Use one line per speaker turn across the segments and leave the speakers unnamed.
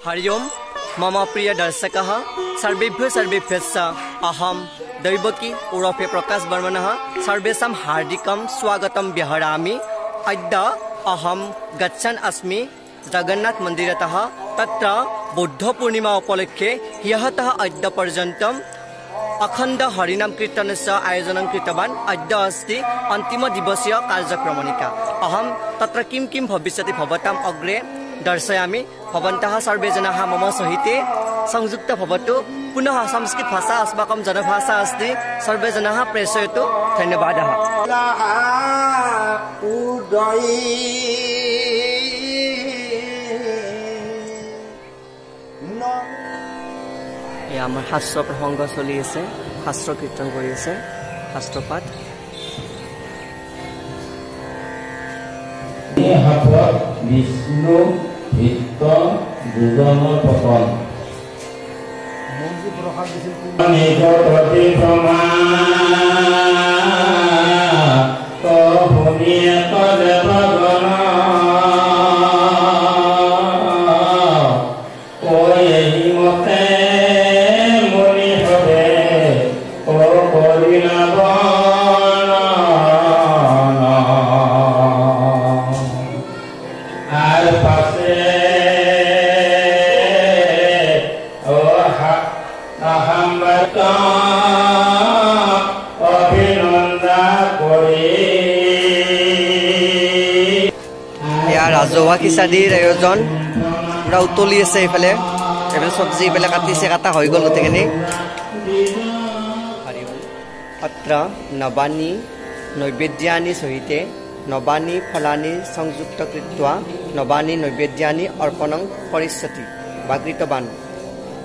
हरि ओम मम प्रिय दर्शकः सर्वेभ्यश्च अहम दैवकी उर्फे प्रकाश बर्मनः सर्वेषां हार्दिकं स्वागतं व्यहरामि। अद्य अहम गच्छन् अस्मि जगन्नाथ मन्दिरतः। तत्र बुद्ध पूर्णिमा उपलक्षे ह्यः अद्य पर्यन्तम् अखंड हरिनाम कीर्तनस्य आयोजनं कृतवान्। अद्य अस्ति अन्तिम दिवसीय कार्यक्रमणिका। अहं तत्र किं भविष्यति भवताम् अग्रे दर्शयामि। भवन्तः सर्वे जनाः मम सहिते संयुक्त भवतु। पुनः संस्कृत भाषा अस्माकं जनभाषा अस्ति। सर्वे जनाः प्रेषयतु। धन्यवादः। आमार शास्त्र प्रसंग चलि आछे, शास्त्र कीर्तन करि आछे, शास्त्रपाठ। विष्णु हित दुजन पतन राजहुआ खिचारीर आयोजन पूरा उतली आछे। इफाले सब्जी इफाले काटिसे, काटा हो गल गोटेखिनि। अत्र नवानी नैवेद्यानि सहिते नवानी फलानि संयुक्त कृत्वा नवानी नैवेद्यानि अर्पणं करिष्यति बा कृतवान।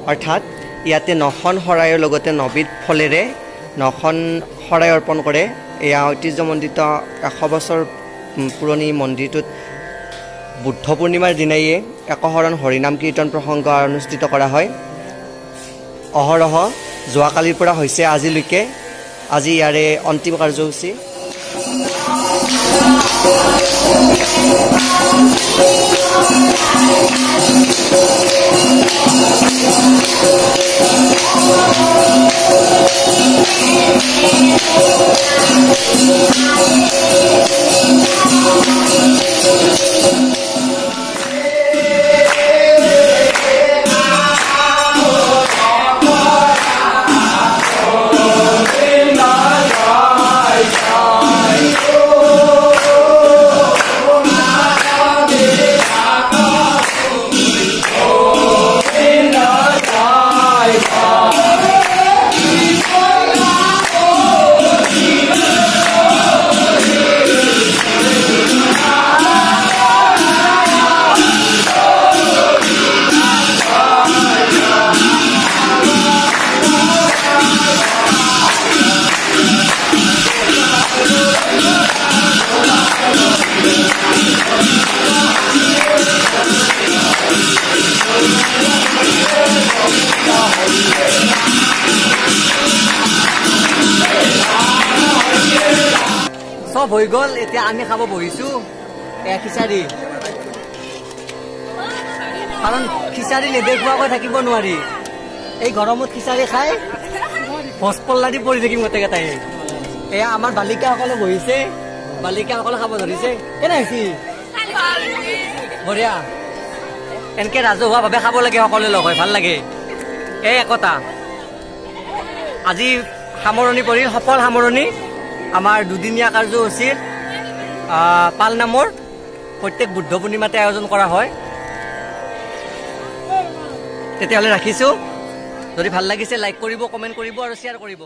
अर्थात इयाते नखन शरायर लगते नबिद फलेरे नखन शराय अर्पण करे। एया ऐतिह्यमण्डित 100 बছৰ पुरनी मन्दिरटुत बुद्ध पूर्णिमार दिनाइए एकहरण हरिनाम कीर्तन प्रसंग अनुष्ठित करा है। अहरह जोवाकालिर परा होइसे आजिলৈके। আজি ইয়াৰে अंतिम कार्यसूची। सब हो गल। এতিয়া আমি খাব বহিছো খিচাৰি। কাৰণ খিচাৰি নেদেখুৱাকৈ থাকিব নোৱাৰি। এই গৰমত খিচাৰি খাই ভস্পল্লাদি পৰি থাকিম গোটেইকেইটাই। এয়া আমাৰ বালিকাসকলে বহিছে, বালিকাসকলে খাব ধৰিছে। কেনে হৈছে? বঢ়িয়া। এনেকে ৰাজহুৱাভাৱে খাব লাগে, সকলোৱে লগ হৈ ভাল লাগে। এই একতা। আজি সামৰণি পৰিল, সফল সামৰণি। আমাৰ দুদিনীয়া কাৰ্যসূচীৰ পাল নামৰ প্ৰত্যেক বুদ্ধ পূৰ্ণিমাতে আয়োজন কৰা হয়। তেতিয়াহ'লে ৰাখিছোঁ। যদি ভাল লাগিছে লাইক কৰিব, কমেণ্ট কৰিব আৰু শ্বেয়াৰ কৰিব।